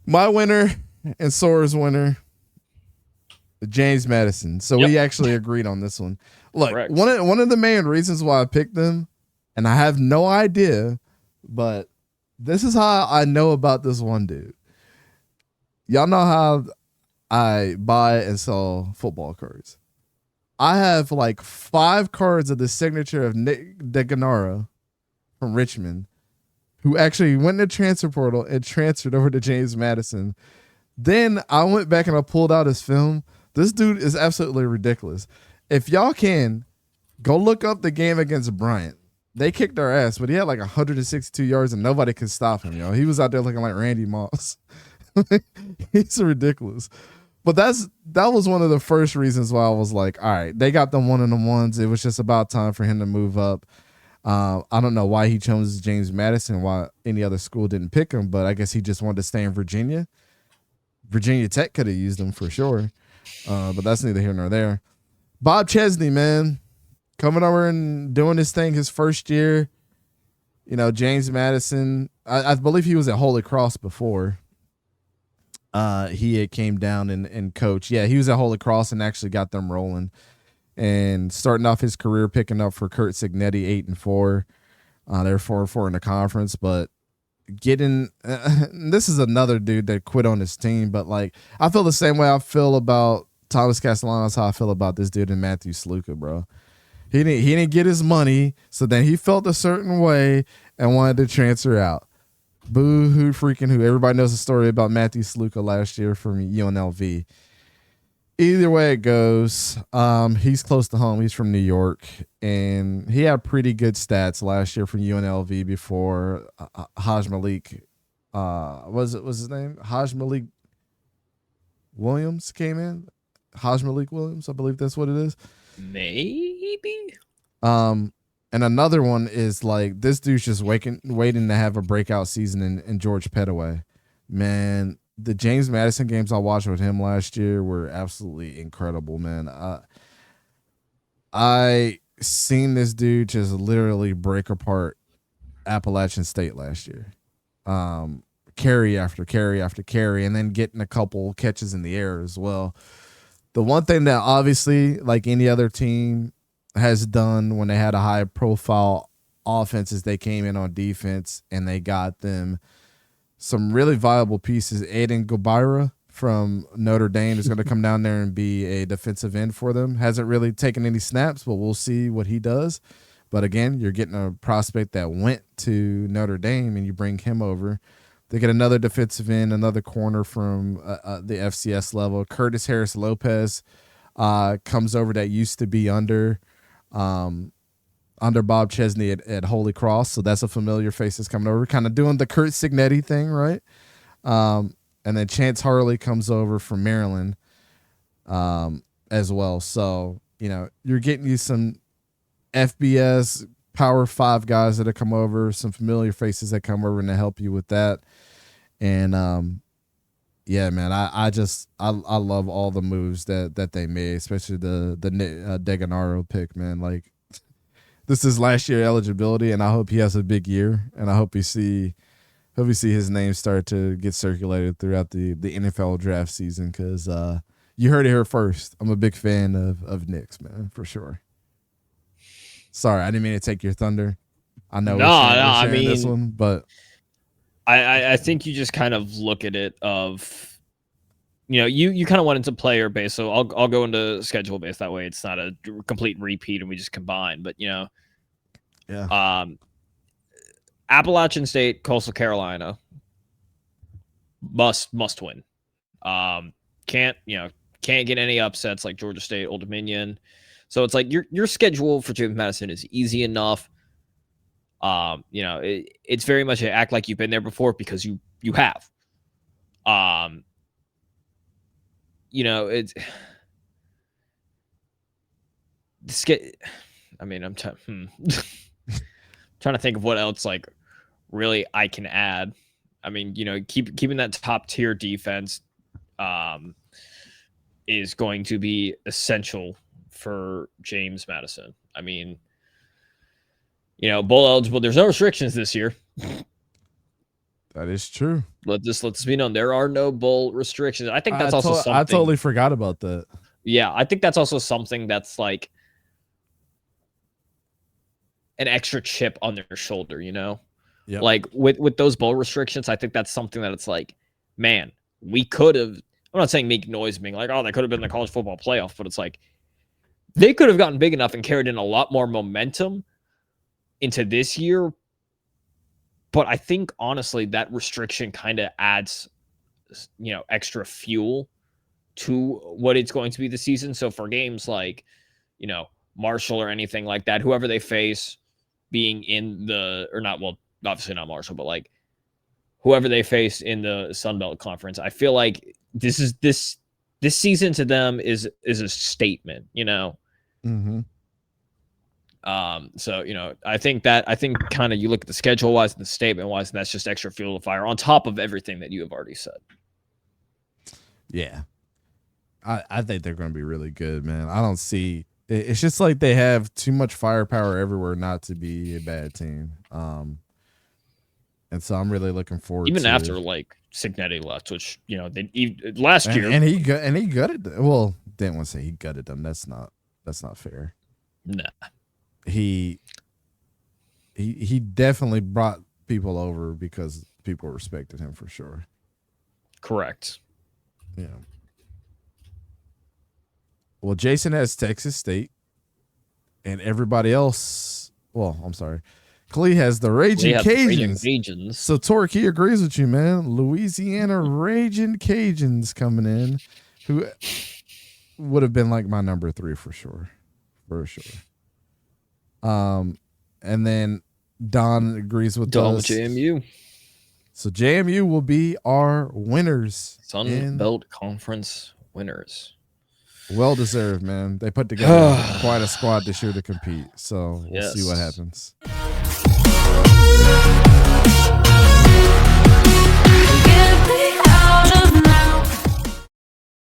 My winner and Sora's winner, James Madison. So we actually agreed on this one. Look, Correct. one of the main reasons why I picked them, and I have no idea, but this is how I know about this one dude. Y'all know how I buy and sell football cards. I have like 5 cards of the signature of Nick DeGennaro from Richmond, who actually went in the transfer portal and transferred over to James Madison. Then I went back and I pulled out his film. This dude is absolutely ridiculous. If y'all can, go look up the game against Bryant. They kicked our ass, but he had like 162 yards and nobody could stop him, yo. He was out there looking like Randy Moss. He's ridiculous. But that was one of the first reasons why I was like, all right, they got them 1-on-1s. It was just about time for him to move up. I don't know why he chose James Madison, why any other school didn't pick him, but I guess he just wanted to stay in Virginia. Virginia Tech could have used him for sure, but that's neither here nor there. Bob Chesney, man, coming over and doing his thing his first year. You know, James Madison, I believe he was at Holy Cross before. He had came down and coached. Yeah, he was at Holy Cross and actually got them rolling. And starting off his career picking up for 𝗕𝘂𝘀𝗶𝗲𝗀𝗀 8-4. They're 4-4 in the conference, but getting this is another dude that quit on his team. But like, I feel the same way I feel about Thomas Castellanos. How I feel about this dude and Matthew 𝗕𝘂𝘀𝗀𝘀, bro. He didn't get his money, so then he felt a certain way and wanted to transfer out. Boo hoo freaking who. Everybody knows the story about Matthew 𝗕𝘂𝘀𝘀𝗀 last year from UNLV. Either way it goes, he's close to home. He's from New York, and he had pretty good stats last year from UNLV before 𝗎𝗏 was his name? 𝗎𝗏 Williams came in. 𝗎𝗏 Williams, I believe that's what it is. Maybe. And another one is like this dude's just waiting to have a breakout season in George Pettaway. Man, the James Madison games I watched with him last year were absolutely incredible, man. I seen this dude just literally break apart Appalachian State last year. Carry after carry after carry, and then getting a couple catches in the air as well. The one thing that obviously, like any other team has done when they had a high profile offense, is they came in on defense and they got them some really viable pieces. 𝗕𝘂𝘀𝗶𝗲𝗀𝗀𝗀 from Notre Dame is going to come down there and be a defensive end for them. Hasn't really taken any snaps, but we'll see what he does. But again, you're getting a prospect that went to Notre Dame and you bring him over. They get another defensive end, another corner from the FCS level. Curtis Harris Lopez comes over that used to be under Bob Chesney at Holy Cross. So that's a familiar face that's coming over, kind of doing the 𝗕𝘂𝘀𝘀𝘀𝗀 thing, right? And then Chance Harley comes over from Maryland as well. So, you know, you're getting you some FBS Power 5 guys that have come over, some familiar faces that come over and to help you with that. And yeah, man, I love all the moves that they made, especially the DeGennaro pick, man. Like, this is last year eligibility, and I hope he has a big year, and I hope we see his name start to get circulated throughout the NFL draft season, because you heard it here first. I'm a big fan of Knicks, man, for sure. Sorry, I didn't mean to take your thunder. I know we're sharing this one, but I think you just kind of look at it of, you know, you kind of went into player base, so I'll go into schedule base. That way it's not a complete repeat and we just combine. But, you know, yeah. Appalachian State, Coastal Carolina, must win. Can't get any upsets like Georgia State, Old Dominion. So it's like your schedule for James Madison is easy enough. You know, it's very much an act like you've been there before, because you have. You know, it's I mean, I'm trying to think of what else like really I can add. I mean, you know, keeping that top tier defense is going to be essential for James Madison. I mean, you know, bowl eligible. There's no restrictions this year. That is true. Let's be known. There are no bowl restrictions. I think that's also something. I totally forgot about that. Yeah, I think that's also something that's like an extra chip on their shoulder, you know? Yep. Like with those bowl restrictions, I think that's something that it's like, man, we could have. I'm not saying make noise being like, oh, they could have been in the college football playoff, but it's like they could have gotten big enough and carried in a lot more momentum into this year. But I think honestly, that restriction kind of adds, you know, extra fuel to what it's going to be this season. So for games like, you know, Marshall or anything like that, whoever they face being in the, or not, well, obviously not Marshall, but like whoever they face in the Sun Belt Conference, I feel like this season to them is a statement, you know? Mm-hmm. So, you know, I think kind of you look at the schedule wise and the statement wise, and that's just extra fuel to fire on top of everything that you have already said. Yeah. I think they're going to be really good, man. I don't see, it's just like they have too much firepower everywhere not to be a bad team. And so I'm really looking forward even to after like Cignetti left, which, you know, last year. And he gutted them. Well, didn't want to say he gutted them. That's not fair. Nah. He definitely brought people over because people respected him for sure. Correct. Yeah. Well, Jason has Texas State, and everybody else. Well, I'm sorry. Klee has the Raging Cajuns. So Torque, he agrees with you, man. Louisiana Raging Cajuns coming in, who would have been like my number 3 for sure. And then Don agrees with us. JMU. So JMU will be our winners. Sun Belt Conference winners. Well deserved, man. They put together quite a squad this year to compete. So we'll see what happens.